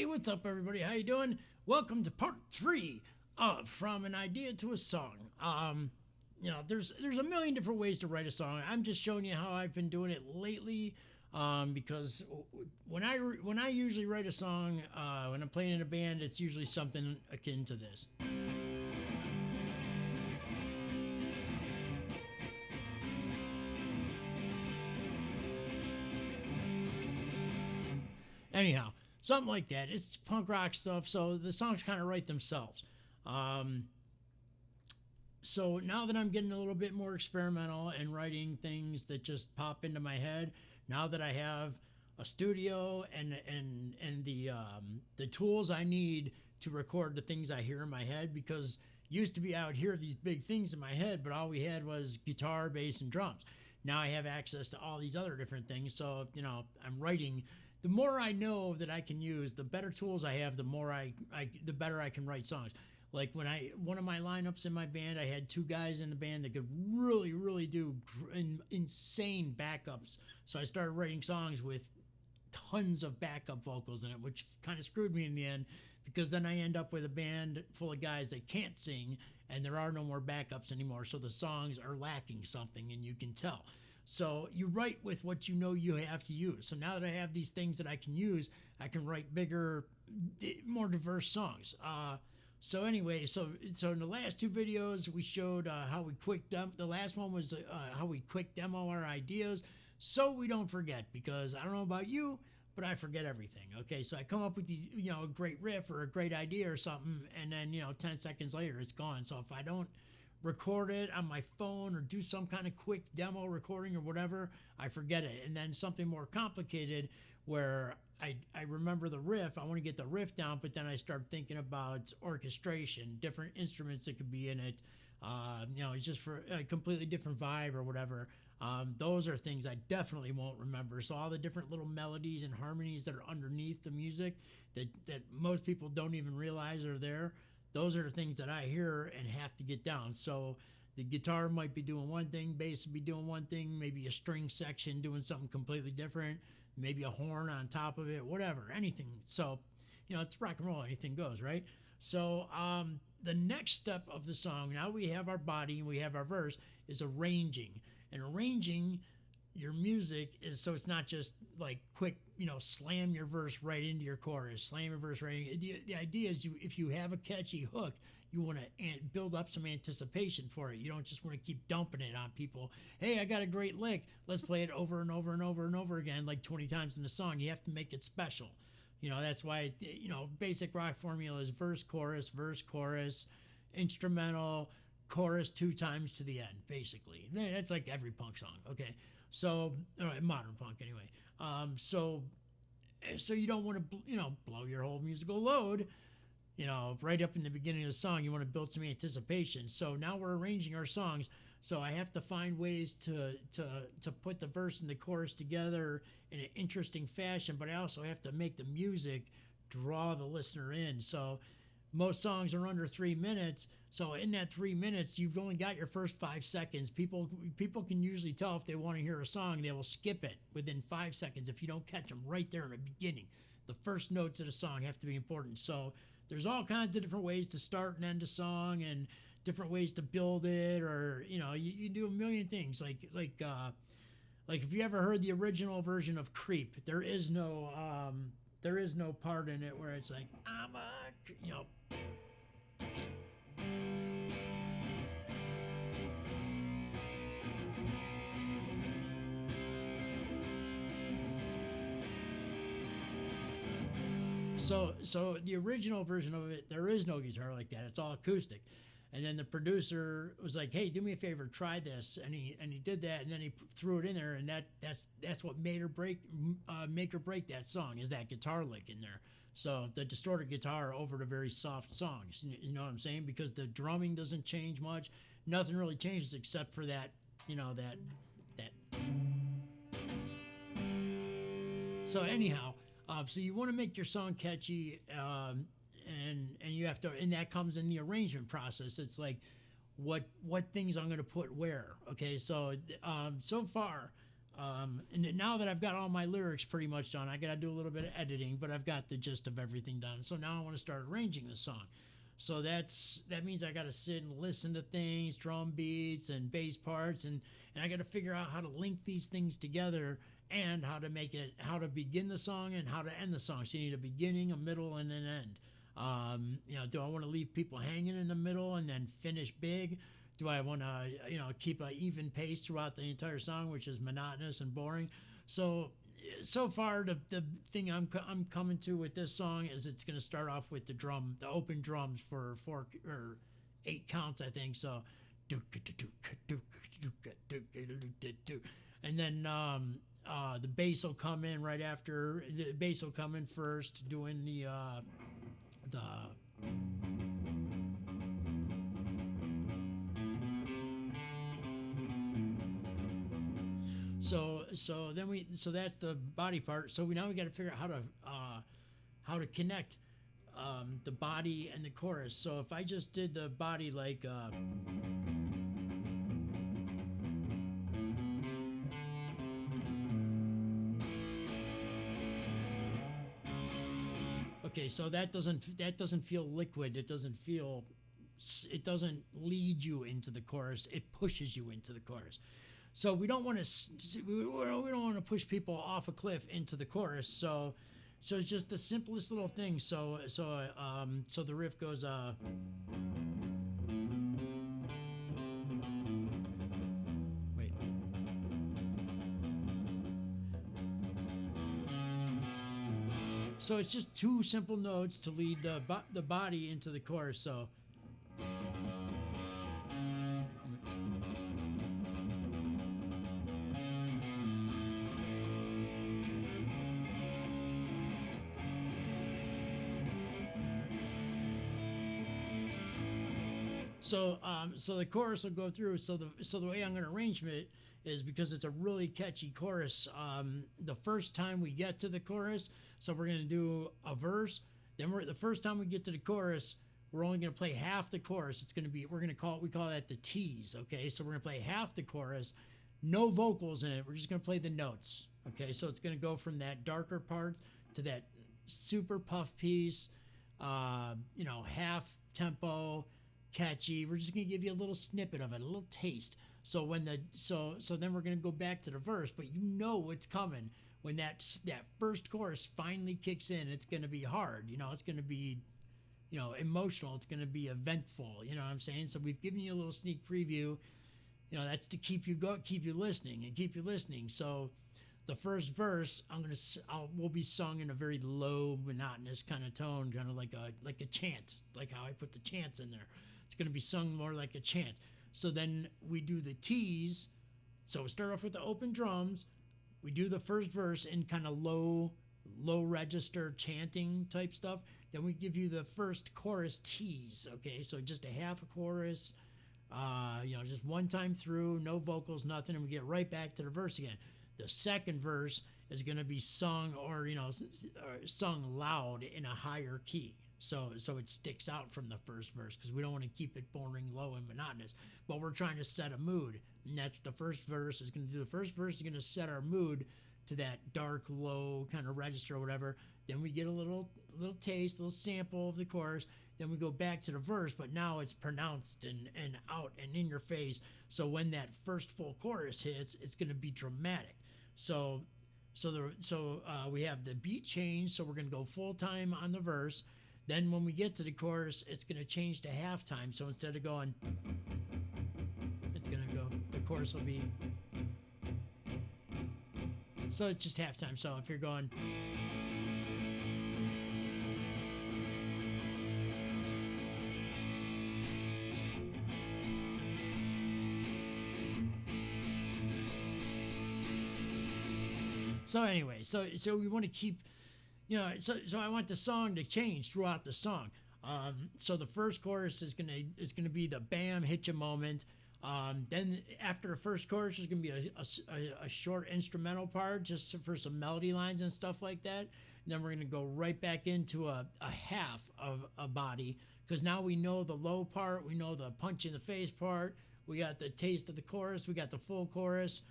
Hey, what's up, everybody? How you doing? Welcome to part 3 of From an Idea to a Song. There's a million different ways to write a song. I'm just showing you how I've been doing it lately. Because when I usually write a song, when I'm playing in a band, it's usually something akin to this. Anyhow, something like that. It's punk rock stuff, so the songs kind of write themselves. Um, so now that I'm getting a little bit more experimental and writing things that just pop into my head, now that I have a studio and the tools I need to record the things I hear in my head, because used to be I would hear these big things in my head, but all we had was guitar, bass, and drums. Now I have access to all these other different things, so I'm writing. The more I know that I can use, the better tools I have, the better I can write songs. Like one of my lineups in my band, I had two guys in the band that could really do insane backups. So I started writing songs with tons of backup vocals in it, which kind of screwed me in the end, because then I end up with a band full of guys that can't sing and there are no more backups anymore. So the songs are lacking something, and you can tell. So you write with what you know you have to use. So now that I have these things that I can use, I can write bigger, more diverse songs. So anyway, so in the last two videos we showed how we quick demo. The last one was how we quick demo our ideas, so we don't forget. Because I don't know about you, but I forget everything. Okay, so I come up with these, a great riff or a great idea or something, and then 10 seconds later it's gone. So if I don't record it on my phone or do some kind of quick demo recording or whatever, I forget it. And then something more complicated where I remember the riff, I want to get the riff down, but then I start thinking about orchestration, different instruments that could be in it. It's just for a completely different vibe or whatever. Those are things I definitely won't remember. So all the different little melodies and harmonies that are underneath the music that most people don't even realize are there, those are the things that I hear and have to get down. So the guitar might be doing one thing, bass would be doing one thing, maybe a string section doing something completely different, maybe a horn on top of it, whatever, anything. So, it's rock and roll, anything goes, right? So the next step of the song, now we have our body and we have our verse, is arranging. And arranging your music is so it's not just like quick, slam your verse right into your chorus, slam your verse right in. The idea is if you have a catchy hook, you want to build up some anticipation for it. You don't just want to keep dumping it on people. Hey, I got a great lick. Let's play it over and over and over and over again, like 20 times in the song. You have to make it special. That's why, basic rock formula is verse, chorus, instrumental, chorus 2 times to the end, basically. That's like every punk song, okay? So, all right, modern punk anyway. So you don't want to, blow your whole musical load, right up in the beginning of the song. You want to build some anticipation. So now we're arranging our songs. So I have to find ways to put the verse and the chorus together in an interesting fashion, but I also have to make the music draw the listener in. So most songs are under 3 minutes. So in that 3 minutes, you've only got your first 5 seconds. People can usually tell if they want to hear a song, they will skip it within 5 seconds if you don't catch them right there in the beginning. The first notes of the song have to be important. So there's all kinds of different ways to start and end a song, and different ways to build it, or you do a million things. Like if you ever heard the original version of Creep, there is no part in it where it's like I'm a So the original version of it, there is no guitar like that. It's all acoustic. And then the producer was like, "Hey, do me a favor, try this." And he did that, and then he threw it in there, and that's what make or break that song, is that guitar lick in there. So the distorted guitar over the very soft songs. You know what I'm saying? Because the drumming doesn't change much. Nothing really changes except for that. That. So anyhow, so you want to make your song catchy, and you have to, and that comes in the arrangement process. It's like what things I'm going to put where. Okay, so so far And now that I've got all my lyrics pretty much done, I got to do a little bit of editing, but I've got the gist of everything done. So now I want to start arranging the song. So that means I got to sit and listen to things, drum beats and bass parts, and I got to figure out how to link these things together and how to begin the song and how to end the song. So you need a beginning, a middle, and an end. Do I want to leave people hanging in the middle and then finish big? Do I want to, keep an even pace throughout the entire song, which is monotonous and boring? So far, the thing I'm coming to with this song is it's going to start off with the open drums for 4 or 8 counts, I think. So, and then the bass will come in right after. The bass will come in first, doing the so that's the body part. So we got to figure out how to connect the body and the chorus. So if I just did the body like okay, so that doesn't feel liquid. It doesn't lead you into the chorus. It pushes you into the chorus. So we don't want to push people off a cliff into the chorus. So it's just the simplest little thing. So the riff goes wait. So it's just 2 simple notes to lead the body into the chorus. So so the chorus will go through. So the way I'm going to arrange it is because it's a really catchy chorus. The first time we get to the chorus, so we're going to do a verse. Then the first time we get to the chorus, we're only going to play half the chorus. It's going to be we call that the tease. Okay, so we're going to play half the chorus, no vocals in it. We're just going to play the notes. Okay, so it's going to go from that darker part to that super puff piece. Half tempo, catchy. We're just going to give you a little snippet of it, a little taste. So then we're going to go back to the verse, but you know what's coming when that first chorus finally kicks in. It's going to be hard. It's going to be emotional. It's going to be eventful. You know what I'm saying? So we've given you a little sneak preview. That's to keep you listening. So the first verse will be sung in a very low, monotonous kind of tone, kind of like a chant, like how I put the chants in there. It's going to be sung more like a chant. So then we do the tease. So we start off with the open drums. We do the first verse in kind of low register chanting type stuff. Then we give you the first chorus tease. Okay, so just a half a chorus, just one time through, no vocals, nothing, and we get right back to the verse again. The second verse is going to be sung sung loud in a higher key. So it sticks out from the first verse because we don't want to keep it boring, low, and monotonous. But we're trying to set a mood, and that's the first verse is going to do. The first verse is going to set our mood to that dark, low kind of register or whatever. Then we get a little taste, a little sample of the chorus. Then we go back to the verse, but now it's pronounced and out and in your face. So when that first full chorus hits, it's going to be dramatic. So we have the beat change. So we're going to go full time on the verse. Then when we get to the chorus, it's going to change to halftime. So instead of going, it's going to go, the chorus will be, so it's just halftime. So if you're going, so anyway, so we want to keep, so I want the song to change throughout the song. So the first chorus is gonna be the bam hit you moment. Then after the first chorus, there's gonna be a short instrumental part just for some melody lines and stuff like that. And then we're gonna go right back into a half of a body because now we know the low part, we know the punch in the face part, we got the taste of the chorus, we got the full chorus.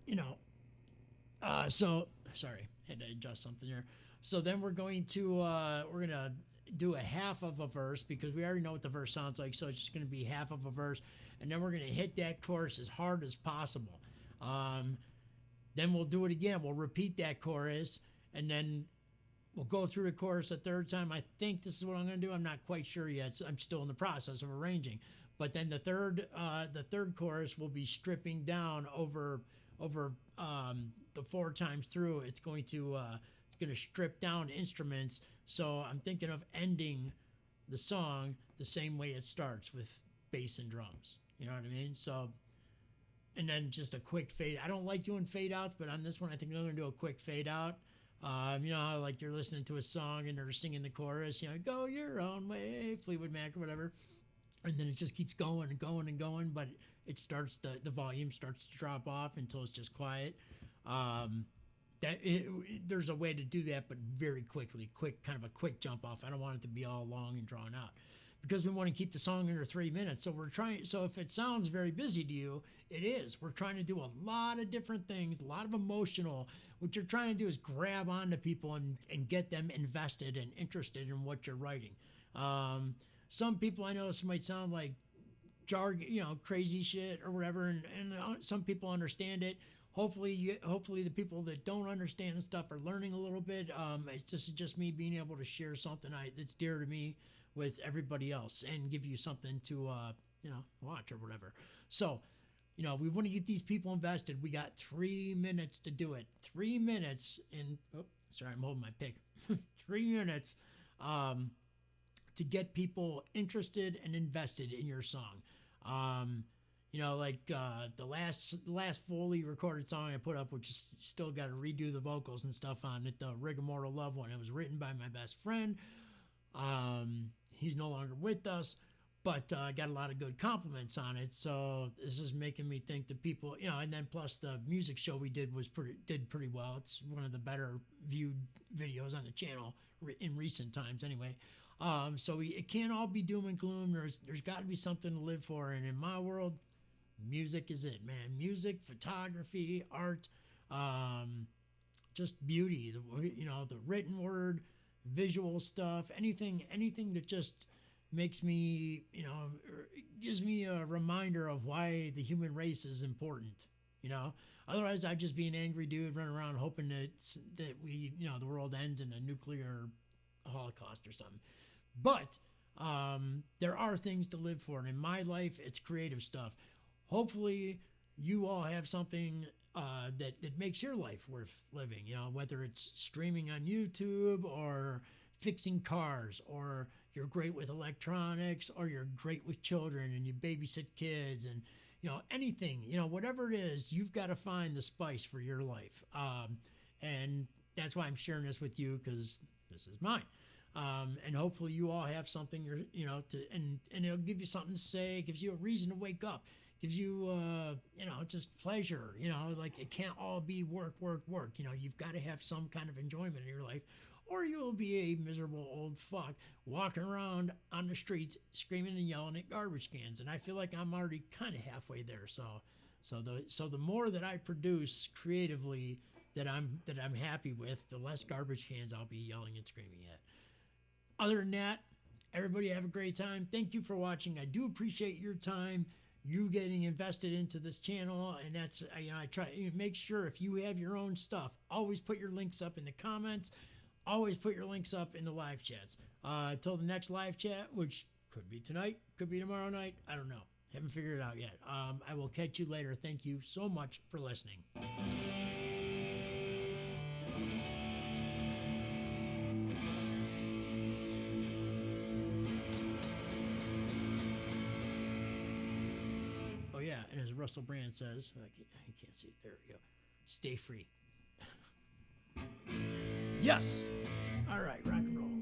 you know, so sorry, had to adjust something there. So then we're gonna do a half of a verse because we already know what the verse sounds like. So it's just gonna be half of a verse, and then we're gonna hit that chorus as hard as possible. Um, then we'll do it again. We'll repeat that chorus, and then we'll go through the chorus a third time. I think this is what I'm going to do. I'm not quite sure yet. I'm still in the process of arranging. But then the third chorus will be stripping down over the four times through. It's going to strip down instruments. So I'm thinking of ending the song the same way it starts with bass and drums. You know what I mean? So, and then just a quick fade. I don't like doing fade outs, but on this one, I think I'm going to do a quick fade out. You know how like you're listening to a song and they're singing the chorus, you know, go your own way, Fleetwood Mac or whatever, and then it just keeps going and going and going, but it starts to, the volume starts to drop off until it's just quiet. There's a way to do that, but very quickly, kind of a quick jump off. I don't want it to be all long and drawn out because we want to keep the song under 3 minutes. So we're trying. So if it sounds very busy to you, it is. We're trying to do a lot of different things, a lot of emotional. What you're trying to do is grab onto people and get them invested and interested in what you're writing. Some people I know this might sound like jargon, you know, crazy shit or whatever, and some people understand it. Hopefully the people that don't understand stuff are learning a little bit. It's just me being able to share something that's dear to me with everybody else and give you something to watch or whatever. So, you know, we want to get these people invested. We got 3 minutes to do it. 3 minutes sorry, I'm holding my pick. 3 minutes to get people interested and invested in your song. You know, like the last fully recorded song I put up, which is still got to redo the vocals and stuff on it, the Rigor Love one. It was written by my best friend. He's no longer with us, but I got a lot of good compliments on it. So this is making me think that people, you know, and then plus the music show we did did pretty well. It's one of the better viewed videos on the channel in recent times, anyway. So it can't all be doom and gloom. There's got to be something to live for, and in my world, music is it, man. Music, photography, art, just beauty. The written word, visual stuff, anything that just makes me, you know, gives me a reminder of why the human race is important. You know, otherwise I'd just be an angry dude running around hoping that we, you know, the world ends in a nuclear holocaust or something. But there are things to live for, and in my life, it's creative stuff. Hopefully, you all have something that makes your life worth living. You know, whether it's streaming on YouTube or fixing cars, or you're great with electronics, or you're great with children and you babysit kids, and you know anything. You know, whatever it is, you've got to find the spice for your life, and that's why I'm sharing this with you because this is mine. And hopefully you all have something, and it'll give you something to say, gives you a reason to wake up, gives you, just pleasure, like it can't all be work. You've got to have some kind of enjoyment in your life, or you'll be a miserable old fuck walking around on the streets screaming and yelling at garbage cans. And I feel like I'm already kind of halfway there. So the more that I produce creatively that I'm happy with, the less garbage cans I'll be yelling and screaming at. Other than that, everybody have a great time. Thank you for watching. I do appreciate your time, you getting invested into this channel, and that's, I try to make sure if you have your own stuff, always put your links up in the comments, always put your links up in the live chats. Till the next live chat, which could be tonight, could be tomorrow night, I don't know. Haven't figured it out yet. I will catch you later. Thank you so much for listening. And as Russell Brand says, I can't see it. There we go. Stay free. Yes. All right, rock and roll.